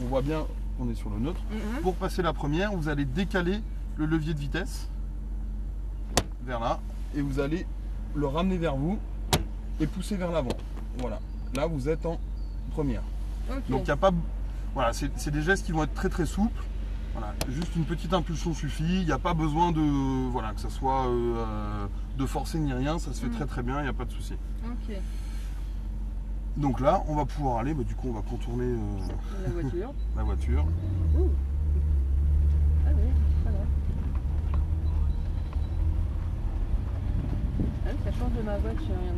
on voit bien qu'on est sur le neutre. Pour passer la première, vous allez décaler le levier de vitesse vers là et vous allez le ramener vers vous et pousser vers l'avant. Voilà, là vous êtes en première. Okay. Donc il n'y a pas... Voilà, c'est des gestes qui vont être très très souples. Voilà, juste une petite impulsion suffit. Il n'y a pas besoin de... Voilà, que ça soit de forcer ni rien. Ça se fait très très bien, il n'y a pas de souci. Okay. Donc là, on va pouvoir aller, du coup on va contourner la voiture. La voiture. Ah oui, voilà. Ah oui, ça change de ma voiture, en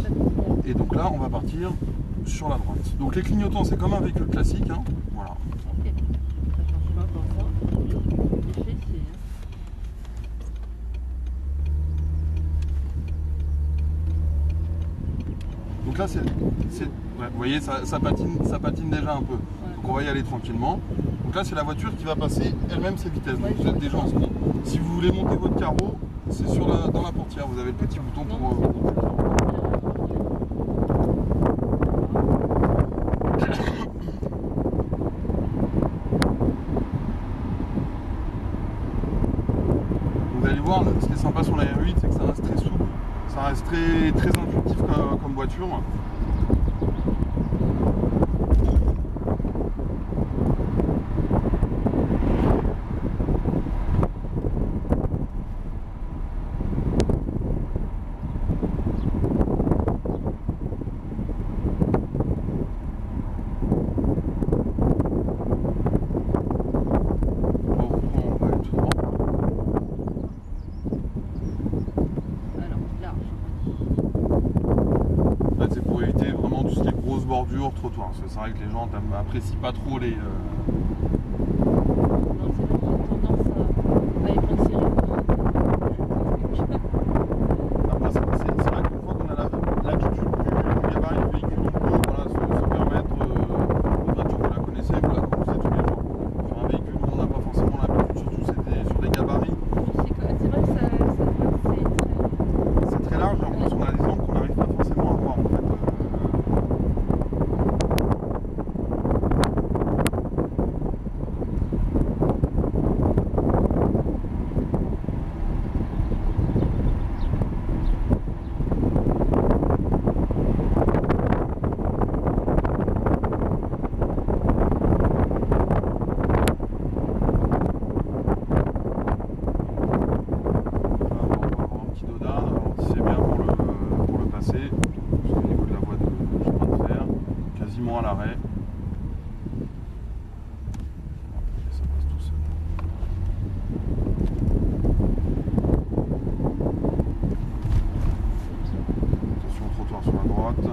effet. Et donc là, on va partir sur la droite. Donc les clignotants, c'est comme un véhicule classique. Hein. Voilà. Ok. Ça change pas pour ça. L'effet, c'est... Donc là, ouais, vous voyez, ça patine déjà un peu. Ouais. Donc on va y aller tranquillement. Donc là, c'est la voiture qui va passer elle-même ses vitesses. Donc vous êtes déjà en seconde. Si vous voulez monter votre carreau, c'est dans la portière. Vous avez le petit bouton pour monter le carreau. Vous allez voir, ce qui est sympa sur la R8, c'est que ça reste très souple. Ça reste très, très intuitif comme voiture. Bordure, trottoir. C'est vrai que les gens n'apprécient pas trop les... Non, c'est vrai que j'ai tendance à y penser. Après, c'est vrai qu'une fois qu'on a l'attitude du gabarit du véhicule, on peut se permettre une voiture, vous la connaissez, vous la conduisez tous les jours. Sur un véhicule où on n'a pas forcément l'habitude, surtout sur des gabarits. C'est vrai que c'est très large, et en plus on a des angles qu'on n'arrive pas forcément à voir en fait. À l'arrêt. Ça passe tout seul. Attention au trottoir sur la droite.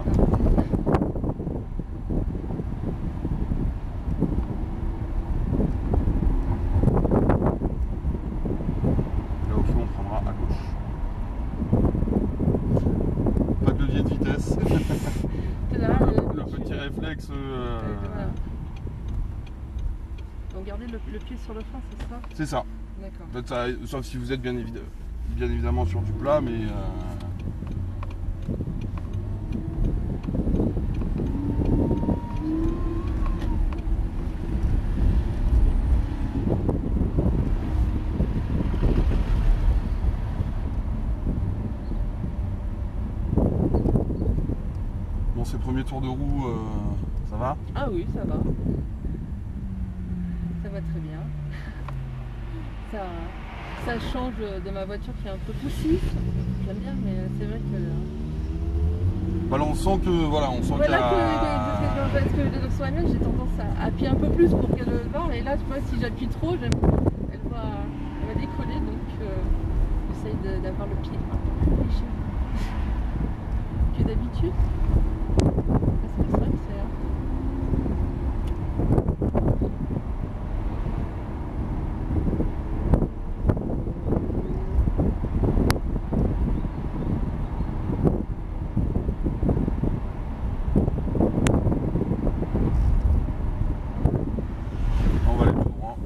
Là au fond on prendra à gauche. Pas de levier de vitesse. Le petit réflexe. Donc garder le pied sur le frein, c'est ça? C'est ça. D'accord. Sauf si vous êtes bien évidemment sur du plat, mais... Ces premiers tours de roue, ça va? Ah oui, ça va. Ça va très bien. Ça change de ma voiture qui est un peu poussive. J'aime bien, mais c'est vrai que... Voilà, on sent que... Voilà, on sent qu'il y a... Parce que sur la mienne, j'ai tendance à appuyer un peu plus pour qu'elle va. Et là, je vois, si j'appuie trop, elle va décoller. Donc, j'essaye d'avoir le pied un peu plus léger que d'habitude. C'est vrai que c'est... On va aller tout droit.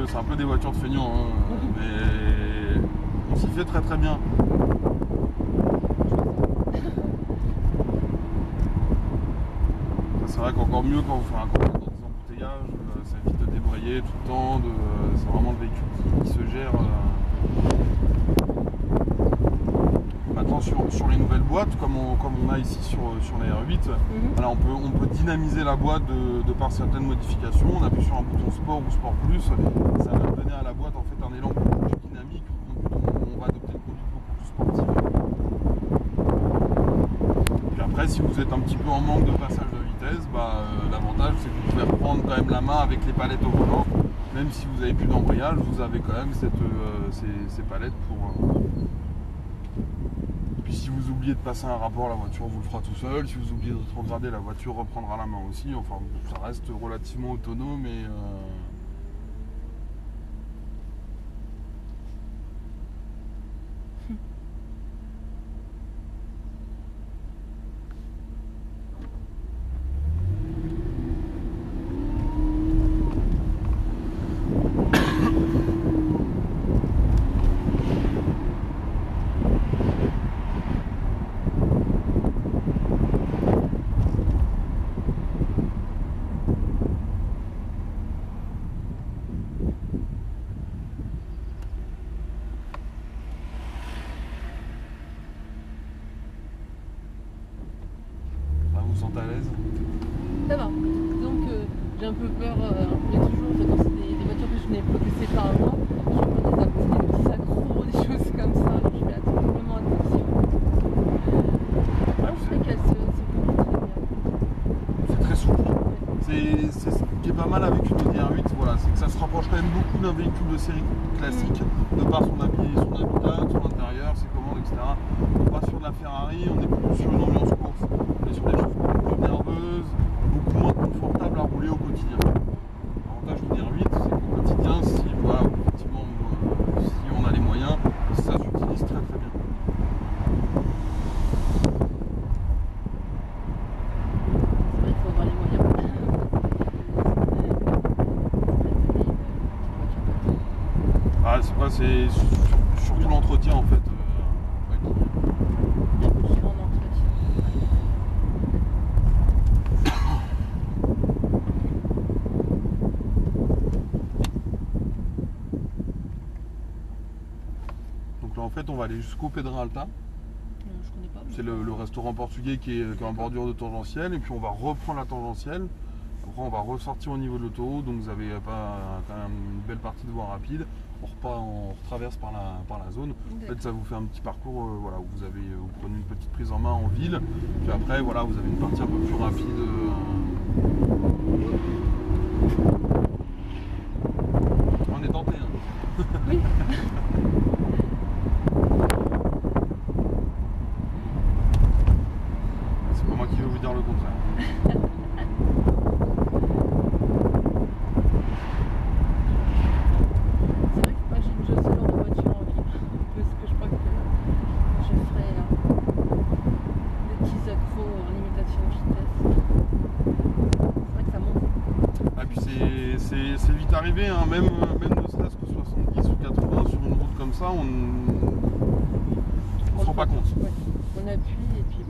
c'est un peu des voitures de feignants, hein, mais on s'y fait très très bien. C'est vrai qu'encore mieux quand vous faites dans des embouteillages, ça évite de débrayer tout le temps, c'est vraiment le véhicule qui se gère. Maintenant sur les nouvelles boîtes, comme on a ici sur les R8, voilà, on peut dynamiser la boîte de par certaines modifications. On appuie sur un bouton Sport ou Sport Plus, ça va donner à la boîte en fait un élan beaucoup plus dynamique. On va adopter une conduite beaucoup plus sportive. Puis après, si vous êtes un petit peu en manque de passage de vitesse, l'avantage c'est que vous pouvez reprendre quand même la main avec les palettes au volant. Même si vous n'avez plus d'embrayage, vous avez quand même ces palettes pour... Puis si vous oubliez de passer un rapport, la voiture vous le fera tout seul. Si vous oubliez de rétrograder, la voiture reprendra la main aussi. Enfin, ça reste relativement autonome et... vous vous sentez à l'aise? Ça va. Donc j'ai un peu peur, j'ai toujours, quand c'est des voitures que je n'ai progressées par moi, je prends des petits accros, des choses comme ça, donc je fais vraiment attention. Je sais qu'elle se comporte très bien. C'est très souple. C'est ce qui est pas mal avec une Audi R8, voilà, c'est que ça se rapproche quand même beaucoup d'un véhicule de série classique, de par son habitat, son intérieur, ses commandes, etc. On n'est pas sur de la Ferrari, on est plus sur une ambiance course. On est sur des choses beaucoup plus nerveuses, beaucoup moins confortables à rouler au quotidien. L'avantage d'une R8, c'est qu'au quotidien, si on a les moyens, ça s'utilise très très bien. C'est surtout l'entretien en fait. Donc là en fait on va aller jusqu'au Pedralta. C'est le restaurant portugais qui est en bordure de tangentielle, et puis on va reprendre la tangentielle. Après on va ressortir au niveau de l'autoroute, donc vous avez pas quand même une belle partie de voie rapide. On retraverse par la zone. En fait, ça vous fait un petit parcours voilà, où vous prenez une petite prise en main en ville. Puis après, voilà, vous avez une partie un peu plus rapide. On est tenté. Hein. Oui. C'est pas moi qui vais vous dire le contraire. C'est vite arrivé, hein, même ne serait-ce que 70 ou 80 sur une route comme ça, on ne se rend pas compte. Ouais. On appuie et puis...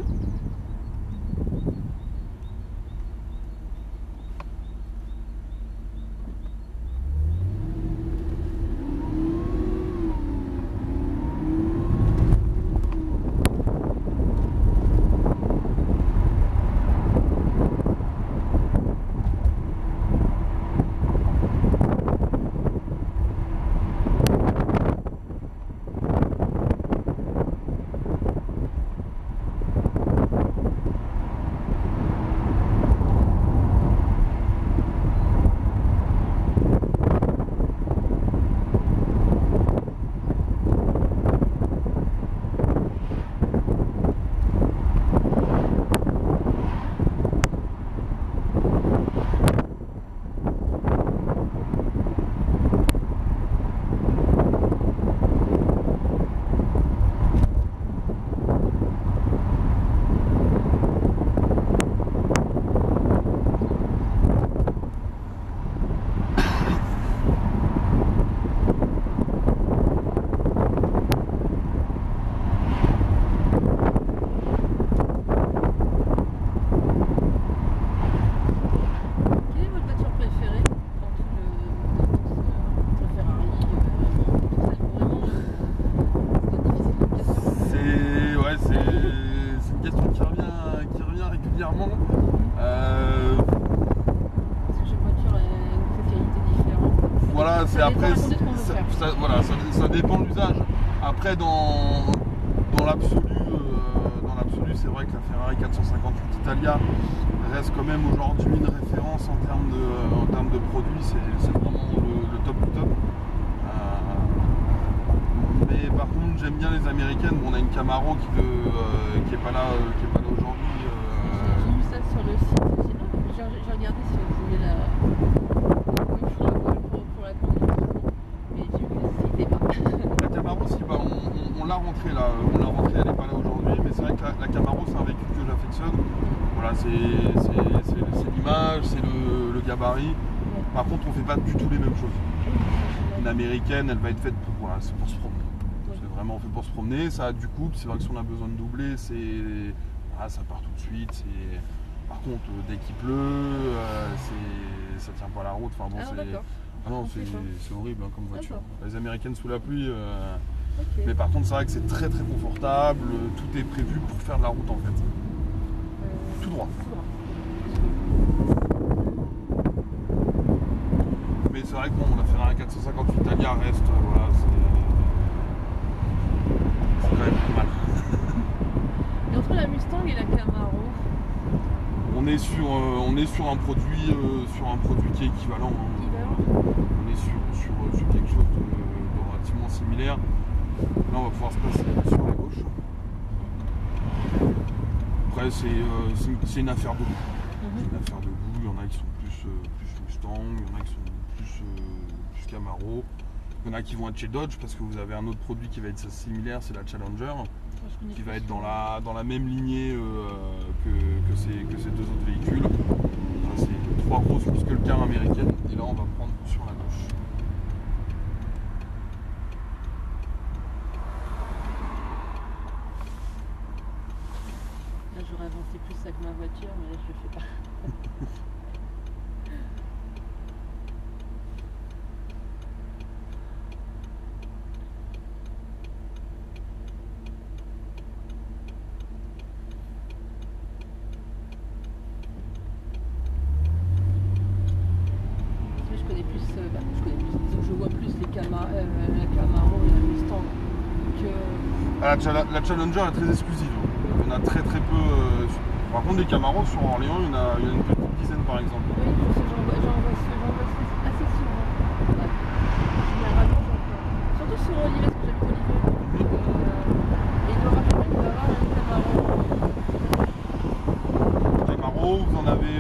régulièrement. Parce que chaque voiture a une spécialité différente. Voilà, c'est Ça après, dépend de la conduite qu'on veut faire. voilà, ça dépend de l'usage. Après, dans l'absolu, c'est vrai que la Ferrari 458 Italia reste quand même aujourd'hui une référence en termes de produits. C'est vraiment le top du top. Mais par contre, j'aime bien les américaines. Bon, on a une Camaro qui est pas là aujourd'hui. J'ai vu ça sur le site aussi. J'ai regardé si vous voulez la pour la conduite. Mais j'ai vu que c'était pas. La Camaro, si, bah, on l'a rentrée là. Elle n'est pas là aujourd'hui. Mais c'est vrai que la Camaro, c'est un véhicule que j'affectionne. Voilà, c'est l'image, c'est le gabarit. Par contre, on fait pas du tout les mêmes choses. Une américaine, elle va être faite pour se promener. C'est vraiment fait pour se promener. Ça a du couple. C'est vrai que si on a besoin de doubler, ça part tout de suite. Par contre, dès qu'il pleut, ça tient pas la route. Enfin bon, c'est horrible hein, comme voiture. Les américaines sous la pluie. Mais par contre, c'est vrai que c'est très très confortable. Tout est prévu pour faire de la route en fait. Tout droit. Mais c'est vrai que bon, la Ferrari 458 Italia reste, voilà, c'est quand même pas mal. Et entre la Mustang et la Camaro, on est sur un produit qui est équivalent. Hein. On est sur quelque chose de relativement similaire. Là, on va pouvoir se passer sur la gauche. Après, c'est une affaire de goût. C'est une affaire de goût. Il y en a qui sont plus Mustang, il y en a qui sont plus Camaro. Il y en a qui vont être chez Dodge parce que vous avez un autre produit qui va être similaire, c'est la Challenger, qui va être dans la même lignée que ces deux autres véhicules. C'est 3 grosses muscle cars américaines. Et là, on va prendre sur la gauche. là j'aurais avancé plus avec ma voiture, mais là je le fais pas. Je vois plus la Camaro et la Mustang que... La Challenger est très exclusive. Il y en a très très peu. Par contre, des Camaros sur Orléans, il y en a une petite dizaine par exemple. Oui, j'en vois assez souvent. Ouais. Généralement, surtout sur Olivet, parce que j'habite Olivet. Et il doit avoir une Camaro. Camaro, vous en avez.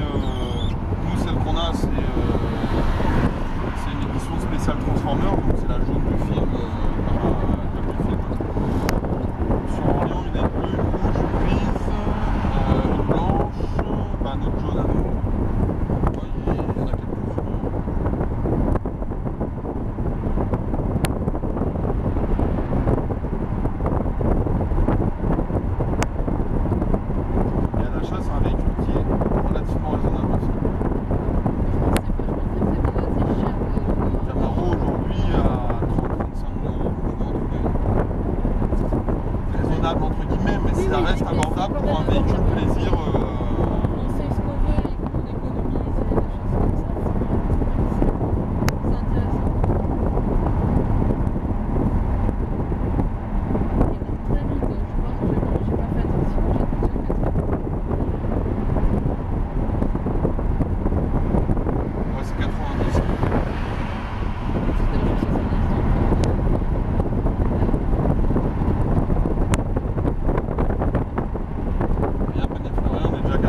Nous, celle qu'on a, c'est une édition spéciale Transformer, donc c'est la jaune du film. Comme du film. Sur Orléans, il y en a une bleue, une rouge, une grise, une blanche, notre jaune à nous. Ouais, il y en a quelques-unes. Et à l'achat, c'est un véhicule qui est relativement raisonnable aussi. Camaro aujourd'hui à 30-35 000 €, je dois en trouver. Raisonnable entre guillemets, mais ça reste abordable pour un véhicule plaisir. On sait ce qu'on veut et qu'on économise et des choses comme ça. C'est intéressant. Il va très vite, je pense que j'ai pas fait attention, j'ai pas fait Ouais, c'est 90. C'était la chose 70. Et à peine effleuré, on est déjà à 90.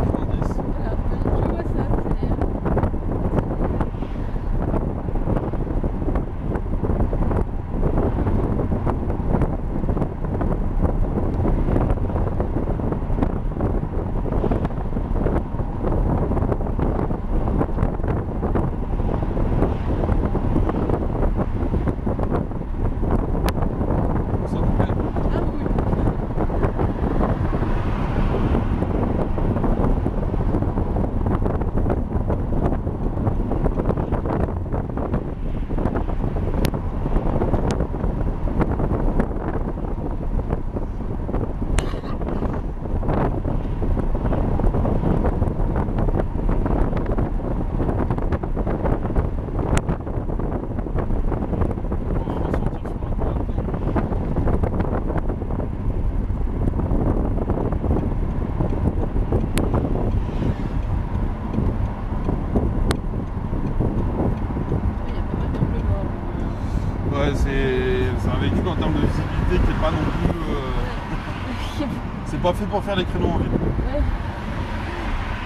C'est pas fait pour faire les créneaux en ville. Ouais.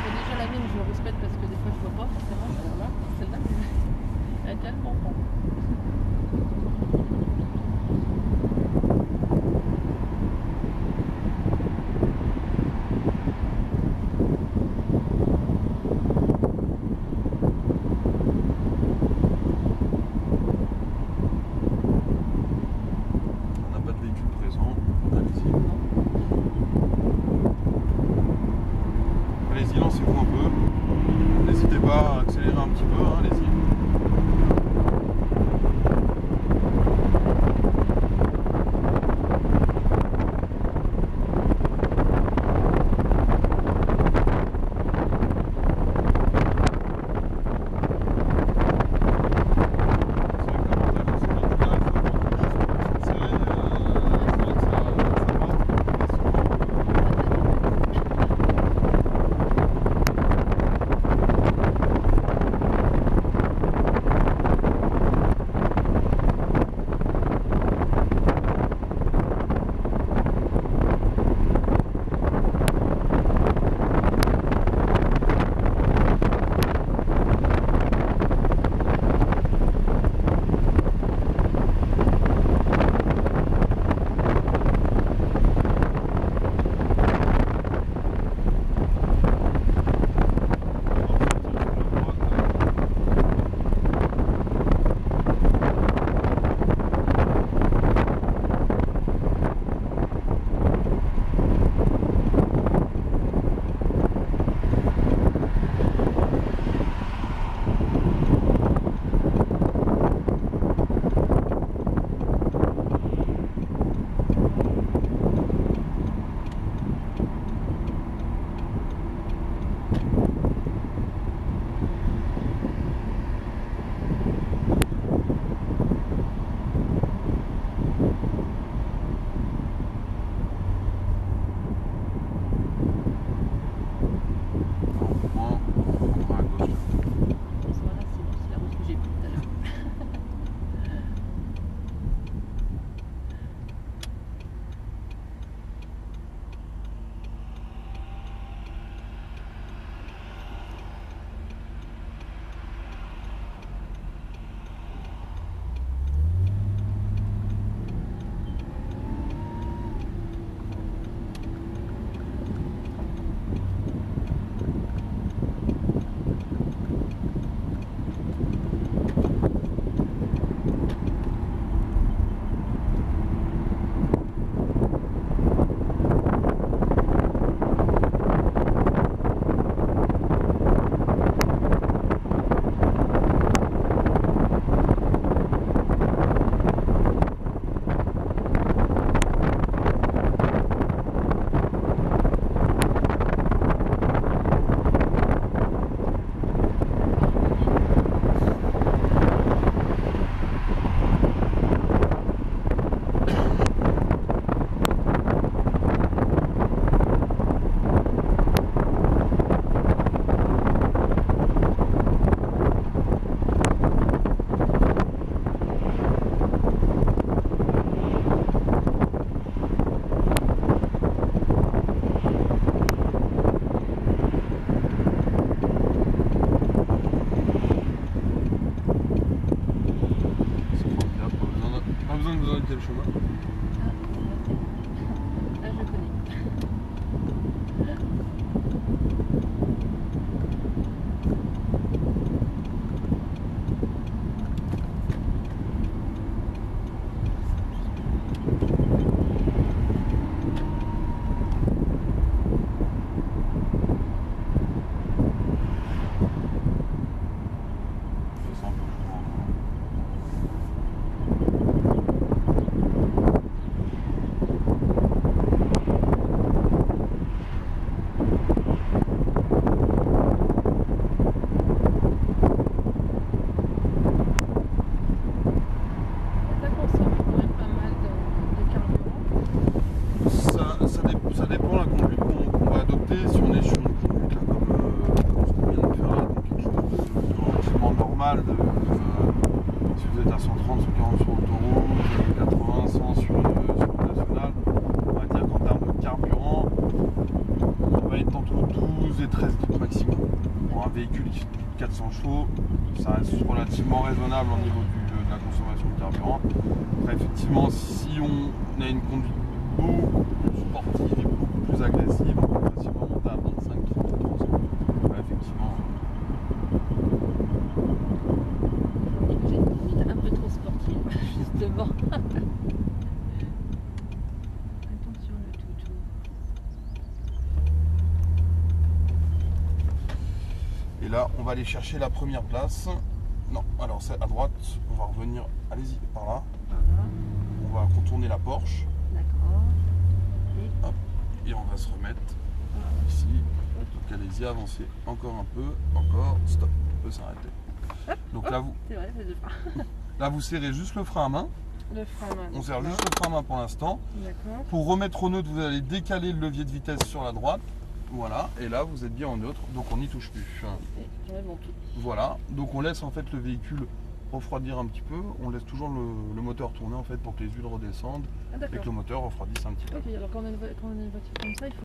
Mais déjà la mienne, je le respecte parce que des fois je vois pas forcément. Alors là, celle-là, elle est tellement grande. On n'a pas de véhicule présent. Allez-y. Allez-y, lancez-vous un peu. N'hésitez pas à accélérer un petit peu, hein, allez-y. quel chemin? Ah, je connais. Ça consomme quand même pas mal de carburant. Ça dépend la conduite qu'on va adopter. Si on est sur une conduite là, comme ce qu'on vient de faire là, donc quelque chose de relativement normal, si vous êtes à 130, 140 sur l'autoroute, 80, 100 sur le national, on va dire qu'en termes de carburant, 13 litres maximum. Pour un véhicule qui fait plus de 400 chevaux, ça reste relativement raisonnable au niveau de la consommation de carburant. Après, effectivement, si on a une conduite beaucoup plus sportive et beaucoup plus agressive, on peut facilement monter à 25-30 litres. Ouais, effectivement. J'ai une conduite un peu trop sportive, justement. Attention le toutou. Et là, on va aller chercher la première place. Non, alors c'est à droite, on va revenir, allez-y, par là. Voilà. On va contourner la Porsche. D'accord. Et Hop, et on va se remettre ici. Donc allez-y, avancez encore un peu, encore, stop, on peut s'arrêter. Donc là vous, c'est vrai, c'est deux freins. là vous serrez juste le frein à main. Le frein à main. On serre juste le frein à main pour l'instant. D'accord. Pour remettre au neutre, vous allez décaler le levier de vitesse sur la droite. Voilà, et là vous êtes bien en neutre, donc on n'y touche plus. Et j'enlève mon pied. Voilà, donc on laisse en fait le véhicule refroidir un petit peu. On laisse toujours le moteur tourner en fait pour que les huiles redescendent Ah et que d'accord. le moteur refroidisse un petit peu. Ok, alors quand on a une voiture comme ça, il faut